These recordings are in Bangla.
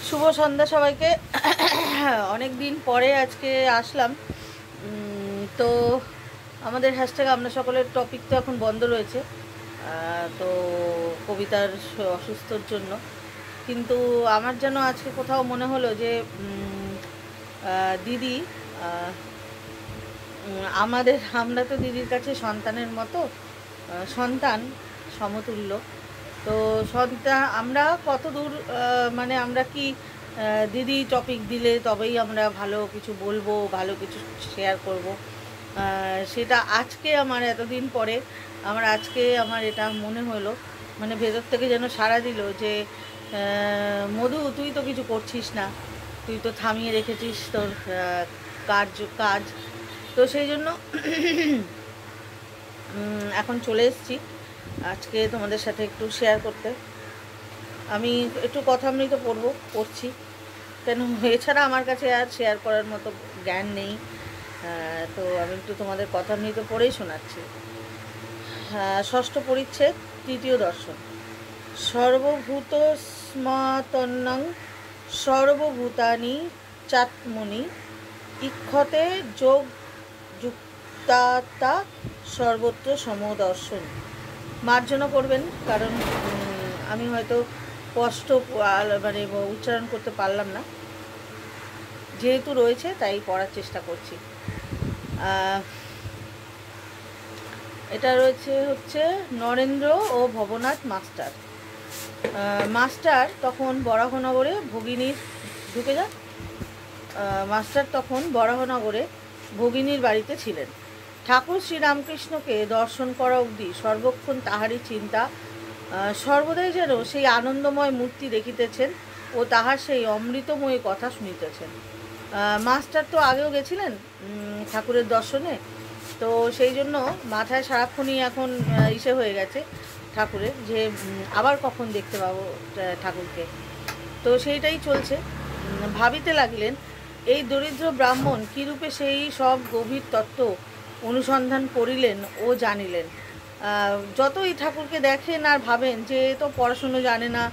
শুভ সন্ধ্যা সবাইকে। অনেক দিন পরে আজকে আসলাম। তো আমাদের হ্যাশট্যাগ আমরা সকলের টপিক তো এখন বন্ধ রয়েছে, তো কবিতার অসুস্থর জন্য। কিন্তু আমার যেন আজকে কোথাও মনে হলো যে দিদি, আমরা তো দিদির কাছে সন্তানের মতো, সন্তান সমতুল্য। তো আমরা কত দূর, মানে আমরা কি দিদি টপিক দিলে তবেই আমরা ভালো কিছু বলবো, ভালো কিছু শেয়ার করব, সেটা আজকে আমার এতদিন পরে আমার এটা মনে হলো, মানে ভেতর থেকে যেন সাড়া দিল যে মধু, তুই তো কিছু করছিস না, তুই তো থামিয়ে রেখেছিস তোর কাজ। তো সেই জন্য এখন চলে এসেছি আজকে তোমাদের সাথে একটু শেয়ার করতে। আমি একটু কথামৃত পড়ছি, কেন এছাড়া আমার কাছে আর শেয়ার করার মতো জ্ঞান নেই। তো আমি একটু তোমাদের কথামৃত পড়েই শোনাচ্ছি। ষষ্ঠ পরিচ্ছেদ, তৃতীয় দর্শন। সর্বভূত স্মাতন্নং সর্বভূতানি চাত্মনি ইক্ষতে যোগ যুক্তাতা সর্বত্র সমদর্শন। মার্জনা করবেন, কারণ আমি হয়তো স্পষ্ট মানে উচ্চারণ করতে পারলাম না, যেহেতু রয়েছে তাই পড়ার চেষ্টা করছি। এটা হচ্ছে নরেন্দ্র ও ভবনাথ মাস্টার। মাস্টার তখন বরাহনগরে ভগিনীর বাড়িতে ছিলেন। ঠাকুর শ্রীরামকৃষ্ণকে দর্শন করা অবধি সর্বক্ষণ তাহারই চিন্তা, সর্বদাই যেন সেই আনন্দময় মূর্তি দেখিতেছেন ও তাহার সেই অমৃতময় কথা শুনিতেছেন। মাস্টার তো আগেও গেছিলেন ঠাকুরের দর্শনে, তো সেই জন্য মাথায় সারাক্ষণই এখন ইসে হয়ে গেছে ঠাকুরের, যে আবার কখন দেখতে পাবো ঠাকুরকে। তো সেইটাই চলছে। ভাবিতে লাগলেন, এই দরিদ্র ব্রাহ্মণ কীরূপে সেই সব গভীর তত্ত্ব অনুসন্ধান করিলেন ও জানিলেন। যতই ঠাকুরকে দেখেন আর ভাবেন যে তো পড়াশুনো জানে না,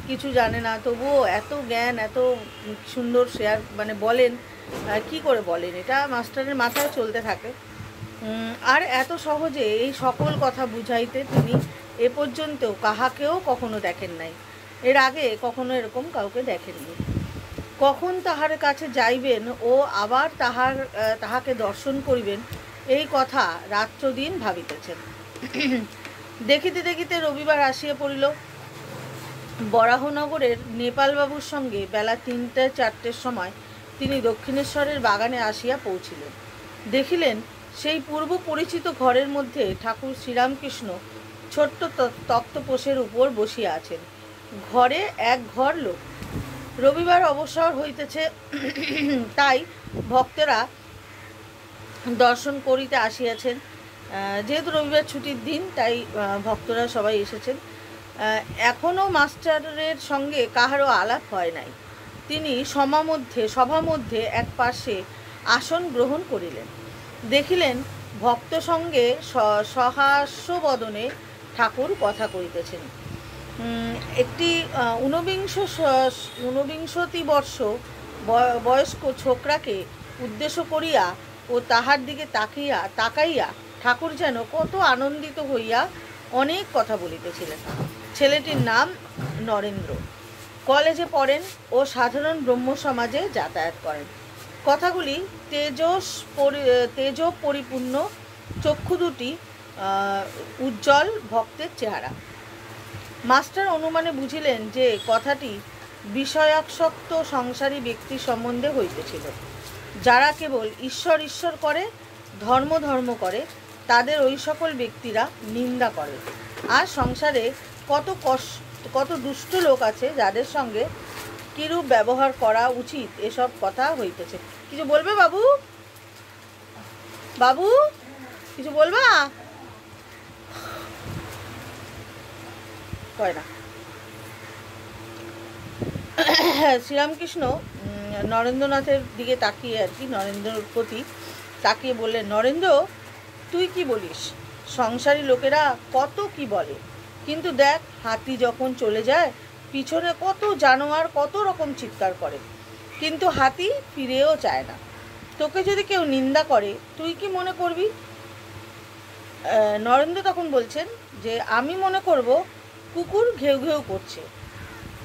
কিছু জানে না, তবুও এত জ্ঞান, এত সুন্দর শেয়ার মানে বলেন, কি করে বলেন, এটা মাস্টারের মাথায় চলতে থাকে। আর এত সহজে এই সকল কথা বুঝাইতে তিনি এ পর্যন্ত কাহাকেও কখনো দেখেন নাই, এর আগে কখনো এরকম কাউকে দেখেননি। কখন তাহার কাছে যাইবেন ও আবার তাহাকে দর্শন করিবেন, এই কথা রাত্রদিন ভাবিতেছেন। দেখিতে দেখিতে রবিবার আসিয়া পড়িল। বরাহনগরের নেপালবাবুর সঙ্গে বেলা 3-4টের সময় তিনি দক্ষিণেশ্বরের বাগানে আসিয়া পৌঁছিলেন। দেখিলেন সেই পূর্ব পরিচিত ঘরের মধ্যে ঠাকুর শ্রীরামকৃষ্ণ ছোট্ট তক্তপোষের উপর বসিয়া আছেন। ঘরে এক ঘর লোক। রবিবার অবসর হইতেছে, তাই ভক্তরা দর্শন করিতে আসিয়াছেন। যেহেতু রবিবার ছুটির দিন, তাই ভক্তরা সবাই এসেছেন। এখনও মাস্টারের সঙ্গে কাহারও আলাপ হয় নাই। তিনি সভামধ্যে এক পাশে আসন গ্রহণ করিলেন। দেখিলেন ভক্ত সঙ্গে সহাস্যবদনে ঠাকুর কথা কইতেছেন। একটি ঊনবিংশতি বর্ষ বয়স্ক ছোকরাকে উদ্দেশ্য করিয়া ও তাহার দিকে তাকাইয়া ঠাকুর যেন কত আনন্দিত হইয়া অনেক কথা বলিতেছিলেন। ছেলেটির নাম নরেন্দ্র। কলেজে পড়েন ও সাধারণ ব্রহ্ম সমাজে যাতায়াত করেন। কথাগুলি তেজ পরিপূর্ণ, চক্ষু দুটি উজ্জ্বল, ভক্তের চেহারা। মাস্টার অনুমানে বুঝিলেন যে কথাটি বিষয়াসক্ত সংসারী ব্যক্তি সম্বন্ধে হইতেছিল। যারা কেবল ঈশ্বর ঈশ্বর করে, ধর্ম করে, তাদের ওই সকল ব্যক্তিরা নিন্দা করে। আর সংসারে কত দুষ্ট লোক আছে যাদের সঙ্গে কিরূপ ব্যবহার করা উচিত, এসব কথা হইতেছে। কিছু বলবে বাবু? বাবু কিছু বলবা? কয় না। শ্রীরামকৃষ্ণ নরেন্দ্রনাথের দিকে তাকিয়ে, নরেন্দ্রর প্রতি তাকিয়ে বললেন, নরেন্দ্র, তুই কি বলিস? সংসারী লোকেরা কত কি বলে, কিন্তু দেখ, হাতি যখন চলে যায় পিছনে কত জানোয়ার কত রকম চিৎকার করে, কিন্তু হাতি ফিরেও চায় না। তোকে যদি কেউ নিন্দা করে তুই কি মনে করবি? নরেন্দ্র তখন বলছেন যে আমি মনে করব কুকুর ঘেউ ঘেউ করছে।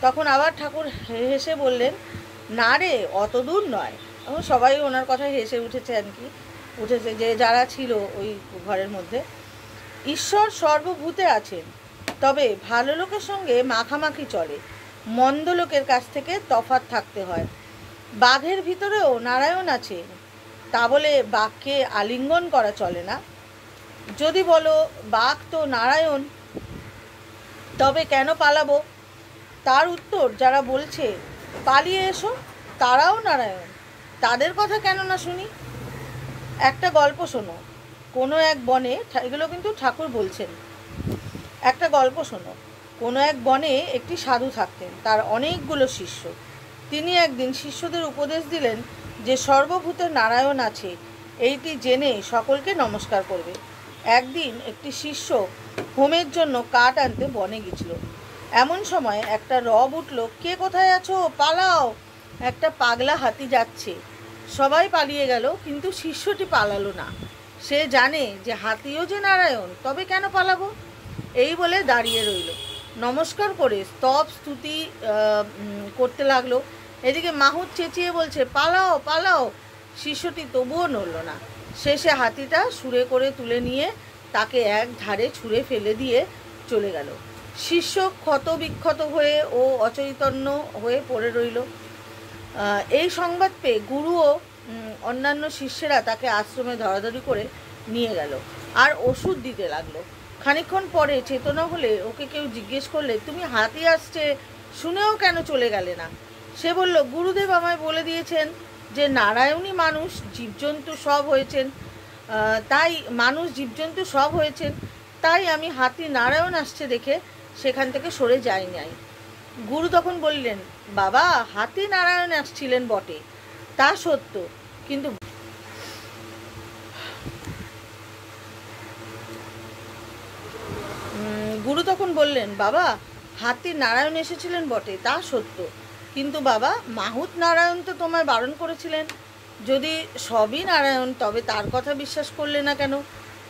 তখন আবার ঠাকুর হেসে বললেন, না রে, অত দূর নয়। এবং সবাই ওনার কথায় হেসে উঠেছে, আর কি উঠেছে যে যারা ছিল ওই ঘরের মধ্যে। ঈশ্বর সর্বভূতে আছেন, তবে ভালো লোকের সঙ্গে মাখামাখি চলে, মন্দ লোকের কাছ থেকে তফাৎ থাকতে হয়। বাঘের ভিতরেও নারায়ণ আছে, তা বলে বাঘকে আলিঙ্গন করা চলে না। যদি বলো বাঘ তো নারায়ণ, তবে কেন পালাবো? তার উত্তর, যারা বলছে পালিয়ে এসো তারাও নারায়ণ, তাদের কথা কেন না শুনি। একটা গল্প শোনো। কোনো এক বনে, এগুলো কিন্তু ঠাকুর বলছেন, একটা গল্প শোনো। কোনো এক বনে একটি সাধু থাকতেন, তার অনেকগুলো শিষ্য। তিনি একদিন শিষ্যদের উপদেশ দিলেন যে সর্বভূতে নারায়ণ আছে, এইটি জেনে সকলকে নমস্কার করবে। একদিন একটি শিষ্য হোমের জন্য কাঠ আনতে বনে গেছিল। এমন সময় একটা রব উঠল, কে কোথায় আছো, পালাও, একটা পাগলা হাতি যাচ্ছে। সবাই পালিয়ে গেল, কিন্তু শিষ্যটি পালালো না। সে জানে যে হাতিও যে নারায়ণ, তবে কেন পালাবো? এই বলে দাঁড়িয়ে রইল, নমস্কার করে স্তব স্তুতি করতে লাগলো। এদিকে মাহুত চেঁচিয়ে বলছে, পালাও পালাও। শিষ্যটি তবুও নড়ল না। শেষে হাতিটা সুরে করে তুলে নিয়ে তাকে এক ধারে ছুঁড়ে ফেলে দিয়ে চলে গেল। শিষ্য ক্ষত বিক্ষত হয়ে ও অচৈতন্য হয়ে পড়ে রইল। এই সংবাদ পেয়ে গুরু ও অন্যান্য শিষ্যেরা তাকে আশ্রমে ধরাধরি করে নিয়ে গেল আর ওষুধ দিতে লাগলো। খানিকক্ষণ পরে চেতনা হলে ওকে কেউ জিজ্ঞেস করলে, তুমি হাতি আসছে শুনেও কেন চলে গেলে না? সে বলল, গুরুদেব আমায় বলে দিয়েছেন যে নারায়ণী মানুষ জীবজন্তু সব হয়েছেন, তাই আমি হাতি নারায়ণ আসছে দেখে সেখান থেকে সরে যাই নাই। গুরু তখন বললেন, বাবা, হাতি নারায়ণ আসছিলেন বটে, তা সত্য, কিন্তু গুরু তখন বললেন, বাবা, হাতি নারায়ণ এসেছিলেন বটে, তা সত্য, কিন্তু বাবা, মাহুত নারায়ণ তো তোমায় বারণ করেছিলেন। যদি সবই নারায়ণ, তবে তার কথা বিশ্বাস করলে না কেন?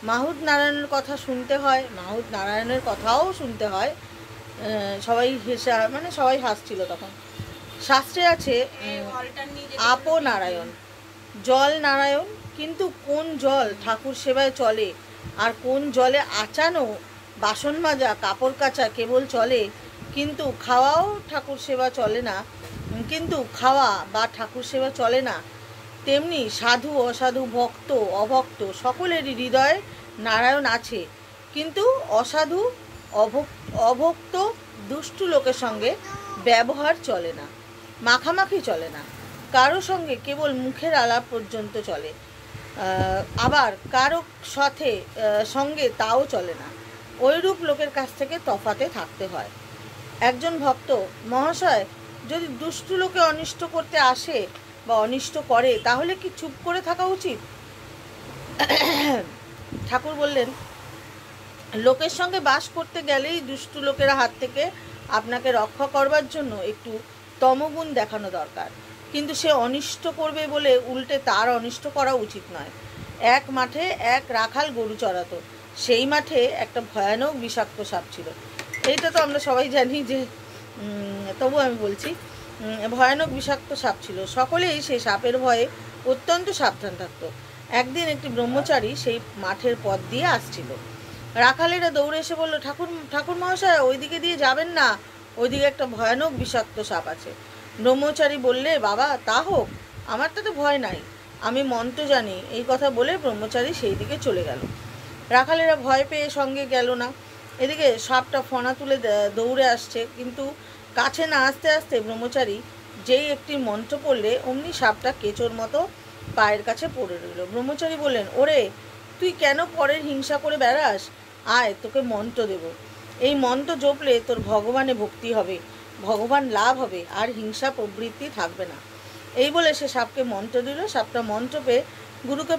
মাহুত নারায়ণের কথা শুনতে হয়, মাহুত নারায়ণের কথাও শুনতে হয়। সবাই হাসছিল তখন। শাস্ত্রে আছে আপো নারায়ণ, জল নারায়ণ, কিন্তু কোন জল ঠাকুর সেবায় চলে আর কোন জলে আচানো, বাসন মাজা, কাপড় কাচা কেবল চলে, কিন্তু খাওয়াও ঠাকুর সেবা চলে না, ঠাকুর সেবা চলে না, তেমনি সাধু অসাধু, ভক্ত অভক্ত সকলেরই হৃদয়ে নারায়ণ আছে, কিন্তু অসাধু অভক্ত দুষ্টু লোকের সঙ্গে ব্যবহার চলে না, মাখামাখি চলে না, কারো সঙ্গে কেবল মুখের আলাপ পর্যন্ত চলে, আবার কারো সঙ্গে তাও চলে না। ওইরূপ লোকের কাছ থেকে তফাতে থাকতে হয়। একজন ভক্ত, মহাশয়, যদি দুষ্টু লোকে অনিষ্ট করতে আসে বা অনিষ্ট করে, তাহলে কি চুপ করে থাকা উচিত? ঠাকুর বললেন, লোকের সঙ্গে বাস করতে গেলেই দুষ্টু লোকেরা হাত থেকে আপনাকে রক্ষা করবার জন্য একটু তমগুণ দেখানো দরকার, কিন্তু সে অনিষ্ট করবে বলে উল্টে তার অনিষ্ট করা উচিত নয়। এক মাঠে এক রাখাল গরু চড়াতো, সেই মাঠে একটা ভয়ানক বিষাক্ত সাপ ছিল। এইটা তো আমরা সবাই জানি, যে তবু আমি বলছি, ভয়ানক বিষাক্ত সাপ ছিল। সকলেই সেই সাপের ভয়ে অত্যন্ত সাবধান থাকতো। একদিন একটি ব্রহ্মচারী সেই মাঠের পথ দিয়ে আসছিল। রাখালেরা দৌড়ে এসে বলল, ঠাকুর মহাশয়, ওইদিকে দিয়ে যাবেন না, ওইদিকে একটা ভয়ানক বিষাক্ত সাপ আছে। ব্রহ্মচারী বললে, বাবা, তা হোক, আমার তাতে ভয় নাই, আমি মন্ত্র জানি। এই কথা বলে ব্রহ্মচারী সেই দিকে চলে গেল। রাখালেরা ভয় পেয়ে সঙ্গে গেল না। এদিকে সাপটা ফনা তুলে দৌড়ে আসছে, কিন্তু কাছে না আসতে আসতে ব্রহ্মচারী যেই একটি মন্ত্র পড়লে অমনি সাপটা কেঁচোর মতো পায়ের কাছে পড়ে রইল। ব্রহ্মচারী বললেন, ওরে, তুই কেন পরের হিংসা করে বেড়াস? আয়, তোকে মন্ত্র দেব। এই মন্ত্র জপলে তোর ভগবানে ভক্তি হবে, ভগবান লাভ হবে, আর হিংসা প্রবৃত্তি থাকবে না। এই বলে সে সাপকে মন্ত্র দিল। সাপটা মন্ত্র পেয়ে গুরুকে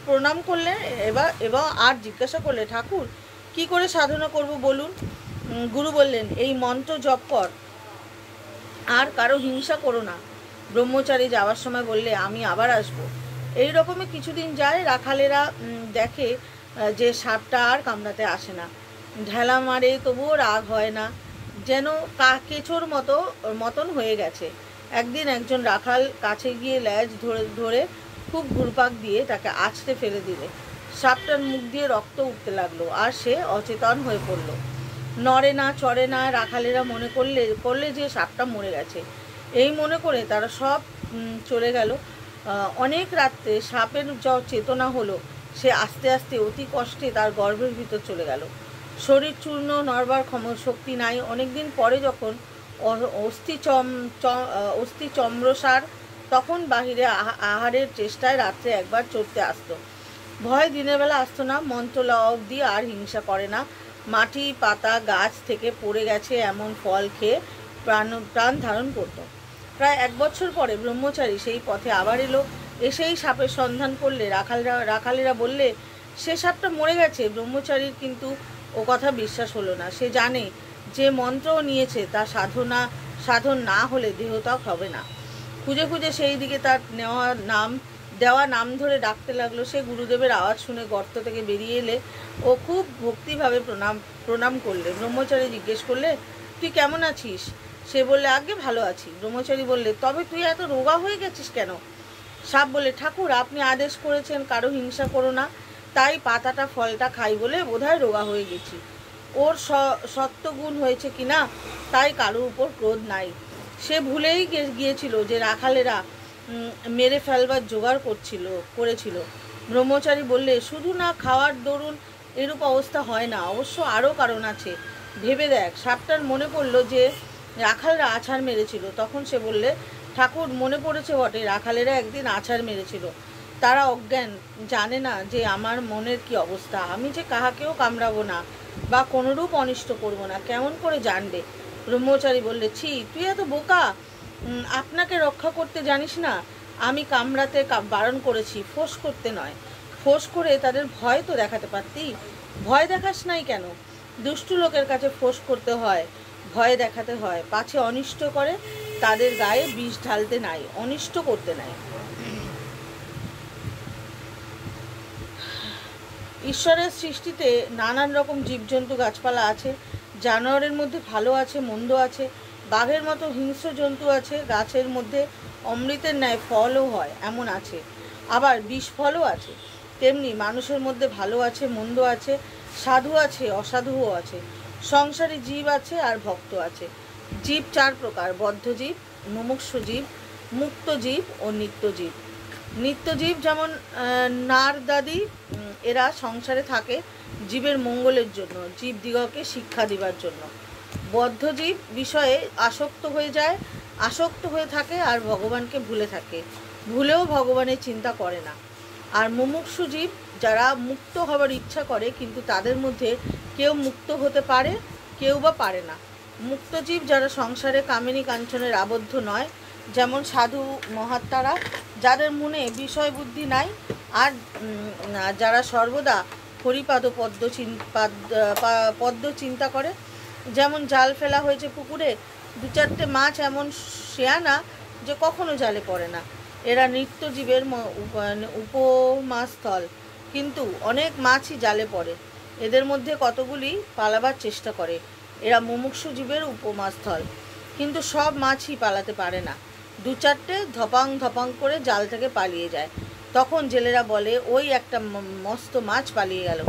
প্রণাম করলে এবং আর জিজ্ঞাসা করলে, ঠাকুর, কি করে সাধনা করব বলুন? গুরু বললেন, এই মন্ত্র জপ কর, আর কারো হিংসা করো না। ব্রহ্মচারী যাওয়ার সময় বললে, আমি আবার আসবো। এই রকমই কিছুদিন যায়। রাখালেরা দেখে যে সাপটা আর কামড়াতে আসে না। ঢেলা মারে তবুও রাগ হয় না, যেন কেঁচোর মতন হয়ে গেছে। একদিন একজন রাখাল কাছে গিয়ে ল্যাজ ধরে ধরে খুব ঘুরপাক দিয়ে তাকে আছড়ে ফেলে দিলে। সাপটার মুখ দিয়ে রক্ত উঠতে লাগলো, আর সে অচেতন হয়ে পড়ল। নড়ে না, চড়ে না। রাখালেরা মনে করলে যে সাপটা মরে গেছে। এই মনে করে তারা সব চলে গেল। অনেক রাত্রে সাপের চেতনা হলো। সে আস্তে আস্তে অতি কষ্টে তার গর্ভের ভিতর চলে গেল। শরীর চূর্ণ, নড়বার শক্তি নাই। অনেকদিন পরে যখন অস্থি চম্রসার, তখন বাহিরে আহারের চেষ্টায় রাত্রে একবার চড়তে আসতো। ভয় দিনের বেলা আসতো না। মন্ত্র লওয়া অবধি আর হিংসা করে না। মাটি, পাতা, গাছ থেকে পড়ে গেছে এমন ফল খেয়ে প্রাণ ধারণ করত। প্রায় 1 বছর পরে ব্রহ্মচারী সেই পথে আবার এলো। এসেই সাপের সন্ধান করলে রাখালেরা বললে, সে সাপটা মরে গেছে। ব্রহ্মচারীর কিন্তু ও কথা বিশ্বাস হলো না। সে জানে যে মন্ত্রও নিয়েছে তা সাধন না হলে দেহত্যাগ হবে না। খুঁজে খুঁজে সেই দিকে তার দেওয়া নাম ধরে ডাকতে লাগলো। সে গুরুদেবের আওয়াজ শুনে গর্ত থেকে বেরিয়ে এলে ও খুব ভক্তিভাবে প্রণাম করলে। ব্রহ্মচারী জিজ্ঞেস করলে, তুই কেমন আছিস? সে বললে, আগে ভালো আছি। ব্রহ্মচারী বললে, তবে তুই এত রোগা হয়ে গেছিস কেন? সাপ বলে, ঠাকুর আপনি আদেশ করেছেন কারো হিংসা করো না, তাই পাতাটা ফলটা খাই বলে বোধহয় রোগা হয়ে গেছি। ওর সত্যগুণ হয়েছে কিনা তাই কারোর উপর ক্রোধ নাই। সে ভুলেই গিয়েছিল যে রাখালেরা মেরে ফেলবার জোগাড় করেছিল। ব্রহ্মচারী বললে, শুধু না খাওয়ার দরুন এরূপ অবস্থা হয় না, অবশ্য আরও কারণ আছে। ভেবে দেখ। সাপটার মনে পড়ল যে রাখালরা আছাড় মেরেছিল। তখন সে বললে, ঠাকুর মনে পড়েছে বটে, রাখালেরা একদিন আছাড় মেরেছিল। তারা অজ্ঞান, জানে না যে আমার মনের কি অবস্থা। আমি যে কাহাকেও কামড়াবো না বা কোনোরূপ অনিষ্ট করব না, কেমন করে জানবে? ব্রহ্মচারী বললে, ছি, তুই এত বোকা, আপনাকে রক্ষা করতে জানিস না? আমি কামড়াতে বারণ করেছি, ফোঁস করতে নয়। ফোঁস করে তাদের ভয় তো দেখাতে পারতি। ভয় দেখাস নাই কেন? দুষ্টু লোকের কাছে ফোঁস করতে হয়, ভয় দেখাতে হয়। পাছে অনিষ্ট করে, তাদের গায়ে বিষ ঢালতে নাই, অনিষ্ট করতে নাই। ঈশ্বরের সৃষ্টিতে নানান রকম জীবজন্তু গাছপালা আছে। জানোয়ারের মধ্যে ভালো আছে, মন্দ আছে। বাঘের মতো হিংস্র জন্তু আছে। গাছের মধ্যে অমৃতের ন্যায় ফলও হয় এমন আছে, আবার বিষ ফলও আছে। তেমনি মানুষের মধ্যে ভালো আছে, মন্দ আছে, সাধু আছে, অসাধুও আছে। সংসারী জীব আছে আর ভক্ত আছে। জীব 4 প্রকার: বদ্ধজীব, মুমুক্ষু জীব, মুক্ত জীব ও নিত্যজীব। নিত্যজীব যেমন নারদাদি, এরা সংসারে থাকে জীবের মঙ্গলের জন্য, জীবদিগকে শিক্ষা দিবার জন্য। বদ্ধজীব বিষয়ে আসক্ত হয়ে থাকে আর ভগবানকে ভুলে থাকে, ভুলেও ভগবানের চিন্তা করে না। আর মুমুক্ষু জীব যারা মুক্ত হবার ইচ্ছা করে, কিন্তু তাদের মধ্যে কেউ মুক্ত হতে পারে, কেউ বা পারে না। মুক্তজীব যারা সংসারে কামিনী কাঞ্চনের আবদ্ধ নয়, যেমন সাধু মহাত্মারা, যাদের মনে বিষয় বুদ্ধি নাই, আর যারা সর্বদা হরিপাদ পদ্ম চিন্তা করে। যেমন জাল ফেলা হয়েছে পুকুরে, 2-4টে মাছ এমন শেয়ানা যে কখনো জালে পড়ে না। এরা নিত্যজীবের উপমাস্থল, কিন্তু অনেক মাছই জালে পড়ে। এদের মধ্যে কতগুলি পালাবার চেষ্টা করে। এরা মুমুক্ষু জীবের উপমাস্থল, কিন্তু সব মাছই পালাতে পারে না। 2-4টে ধপাং করে জাল থেকে পালিয়ে যায়। তখন জেলেরা বলে, ওই একটা মস্ত মাছ পালিয়ে গেল।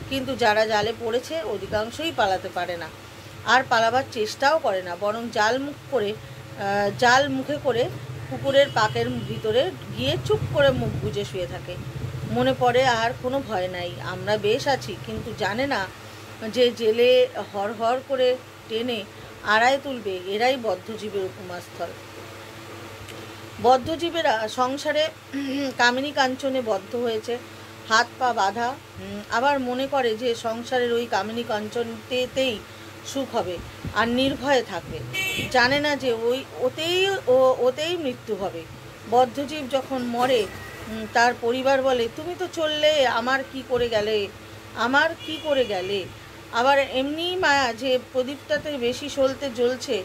কিন্তু যারা জালে পড়েছে অধিকাংশই পালাতে পারে না, আর পালাবার চেষ্টাও করে না, বরং জাল মুখে করে পুকুরের পাকের ভিতরে গিয়ে চুপ করে মুখ বুজে শুয়ে থাকে। মনে পড়ে, আর কোনো ভয় নাই, আমরা বেশ আছি। কিন্তু জানে না যে জেলে হর করে টেনে আড়ায় তুলবে, এরাই বদ্ধজীবের উপমাস্থল। বদ্ধজীবেরা সংসারে কামিনী কাঞ্চনে বদ্ধ হয়েছে, হাত পা বাঁধা, আবার মনে করে যে সংসারের ওই কামিনী কাঞ্চনতেই সুখ হবে আর নির্ভয়ে থাকবে। জানে না যে ওতেই মৃত্যু হবে। বদ্ধজীব যখন মরে, তার পরিবার বলে, তুমি তো চললে, আমার কি করে গেলে। আবার এমনি মায়া যে প্রদীপটাতে বেশি সলতে জ্বলছে,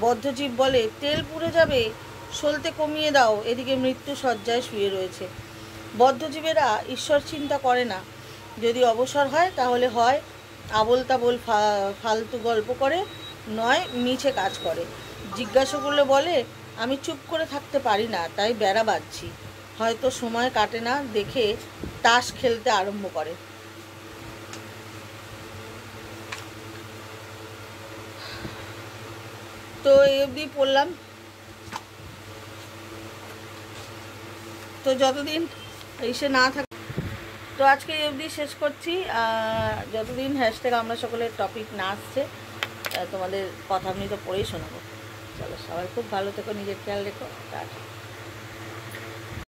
বদ্ধজীব বলে, তেল পুড়ে যাবে, সলতে কমিয়ে দাও, এদিকে মৃত্যু শয্যায় শুয়ে রয়েছে। বদ্ধজীবেরা ঈশ্বর চিন্তা করে না। যদি অবসর হয় তাহলে হয় আবোল তাবোল ফালতু গল্প করে, নয় মিছে কাজ করে। জিজ্ঞাসা করলে বলে, আমি চুপ করে থাকতে পারি না, তাই বেড়া বাঁধছি। হয়তো সময় কাটে না দেখে তাস খেলতে আরম্ভ করে। তো এই অবধি পড়লাম। তো যতদিন এসে না থাকে, তো আজকে এই অবধি শেষ করছি। যতদিন হ্যাশট্যাগ আমরা সকলের টপিক না আসছে, তোমাদের কথা আমি তো পড়েই শোনাবো। চলো, সবাই খুব ভালো থেকো, নিজের খেয়াল রেখো। টাটা।